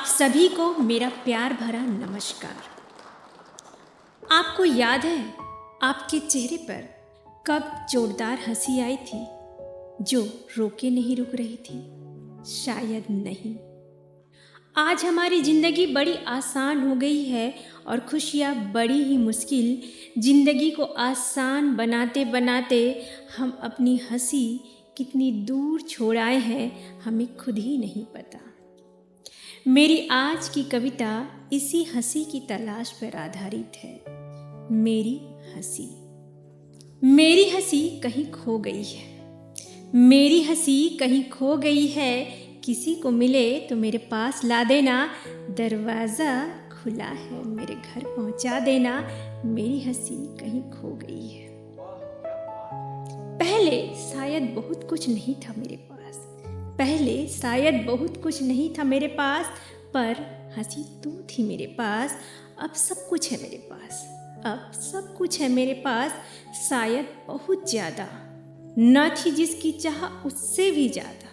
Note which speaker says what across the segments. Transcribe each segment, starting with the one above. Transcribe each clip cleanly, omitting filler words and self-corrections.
Speaker 1: आप सभी को मेरा प्यार भरा नमस्कार। आपको याद है आपके चेहरे पर कब जोरदार हंसी आई थी जो रोके नहीं रुक रही थी? शायद नहीं। आज हमारी ज़िंदगी बड़ी आसान हो गई है और खुशियाँ बड़ी ही मुश्किल। ज़िंदगी को आसान बनाते बनाते हम अपनी हंसी कितनी दूर छोड़ आए हैं हमें खुद ही नहीं पता। मेरी आज की कविता इसी हंसी की तलाश पर आधारित है। मेरी हंसी कहीं खो गई है। मेरी हंसी कहीं खो गई है। किसी को मिले तो मेरे पास ला देना। दरवाज़ा खुला है मेरे घर पहुंचा देना। मेरी हंसी कहीं खो गई है। पहले शायद बहुत कुछ नहीं था मेरे पास। पर हंसी तू थी मेरे पास। अब सब कुछ है मेरे पास। शायद बहुत ज़्यादा न थी जिसकी चाह उससे भी ज़्यादा।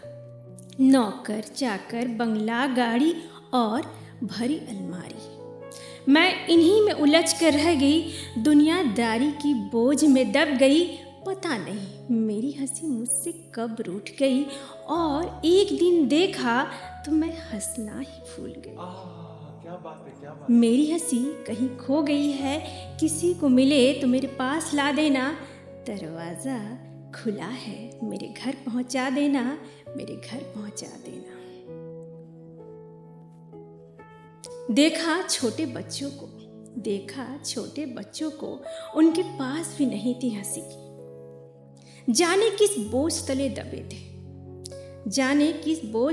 Speaker 1: नौकर चाकर बंगला गाड़ी और भरी अलमारी। मैं इन्हीं में उलझ कर रह गई। दुनियादारी की बोझ में दब गई। पता नहीं मेरी हंसी मुझसे कब रूठ गई और एक दिन देखा तो मैं हंसना ही भूल गई।
Speaker 2: क्या बात है।
Speaker 1: मेरी हंसी कहीं खो गई है। किसी को मिले तो मेरे पास ला देना। दरवाज़ा खुला है मेरे घर पहुंचा देना। मेरे घर पहुंचा देना। देखा छोटे बच्चों को उनके पास भी नहीं थी हंसी। जाने किस बोझ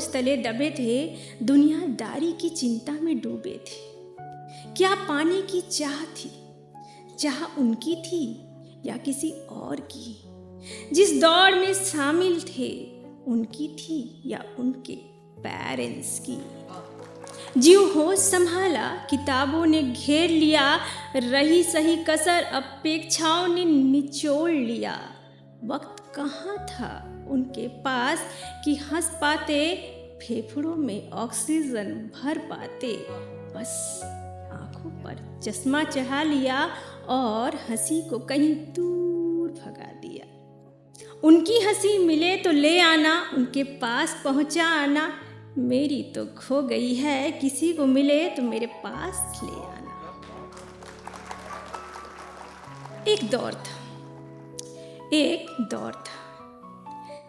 Speaker 1: तले दबे थे। दुनियादारी की चिंता में डूबे थे। क्या पाने की चाह उनकी थी या किसी और की? जिस दौड़ में शामिल थे उनकी थी या उनके पेरेंट्स की? जीव होश संभाला किताबों ने घेर लिया। रही सही कसर अपेक्षाओं ने निचोड़ लिया। वक्त कहाँ था उनके पास कि हंस पाते, फेफड़ों में ऑक्सीजन भर पाते। बस आंखों पर चश्मा चढ़ा लिया और हंसी को कहीं दूर भगा दिया। उनकी हंसी मिले तो ले आना, उनके पास पहुंचा आना। मेरी तो खो गई है। किसी को मिले तो मेरे पास ले आना। एक दौर था।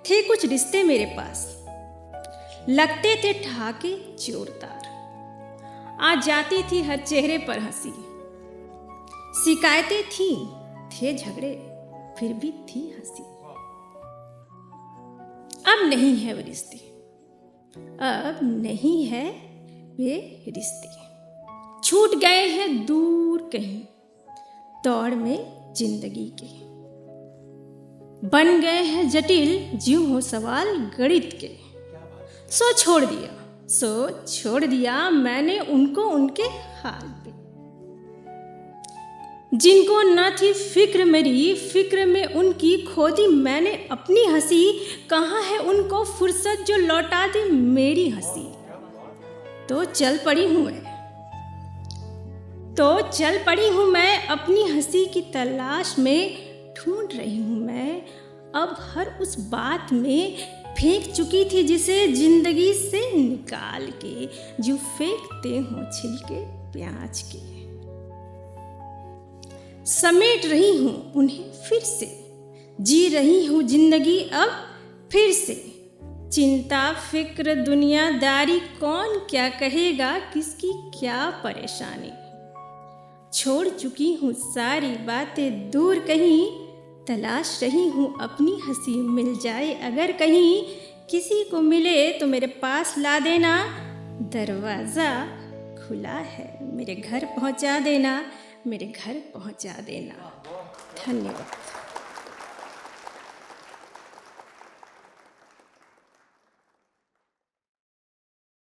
Speaker 1: थे कुछ रिश्ते मेरे पास। लगते थे ठाके जोरदार। आ जाती थी हर चेहरे पर हंसी। शिकायतें थी, थे झगड़े, फिर भी थी हंसी। अब नहीं है वे रिश्ते। छूट गए हैं दूर कहीं दौड़ में जिंदगी के। बन गए हैं जटिल ज्यों हो सवाल गणित के। सो छोड़ दिया मैंने उनको उनके हाल पे। जिनको न थी फिक्र में उनकी खो दी मैंने अपनी हंसी। कहाँ है उनको फुर्सत जो लौटा दे मेरी हंसी? तो चल पड़ी हूँ मैं अपनी हंसी की तलाश में। ढूंढ रही हूँ मैं अब हर उस बात में फेंक चुकी थी जिसे जिंदगी से निकाल के। जो फेंकते हो छिलके प्याज के। समेट रही हूँ उन्हें फिर से। जी रही हूँ जिंदगी अब फिर से। चिंता फिक्र दुनियादारी कौन क्या कहेगा, किसकी क्या परेशानी। छोड़ चुकी हूँ सारी बातें दूर कहीं। तलाश रही हूँ अपनी हंसी मिल जाए अगर कहीं। किसी को मिले तो मेरे पास ला देना। दरवाज़ा खुला है मेरे घर पहुंचा देना। मेरे घर पहुंचा देना। धन्यवाद।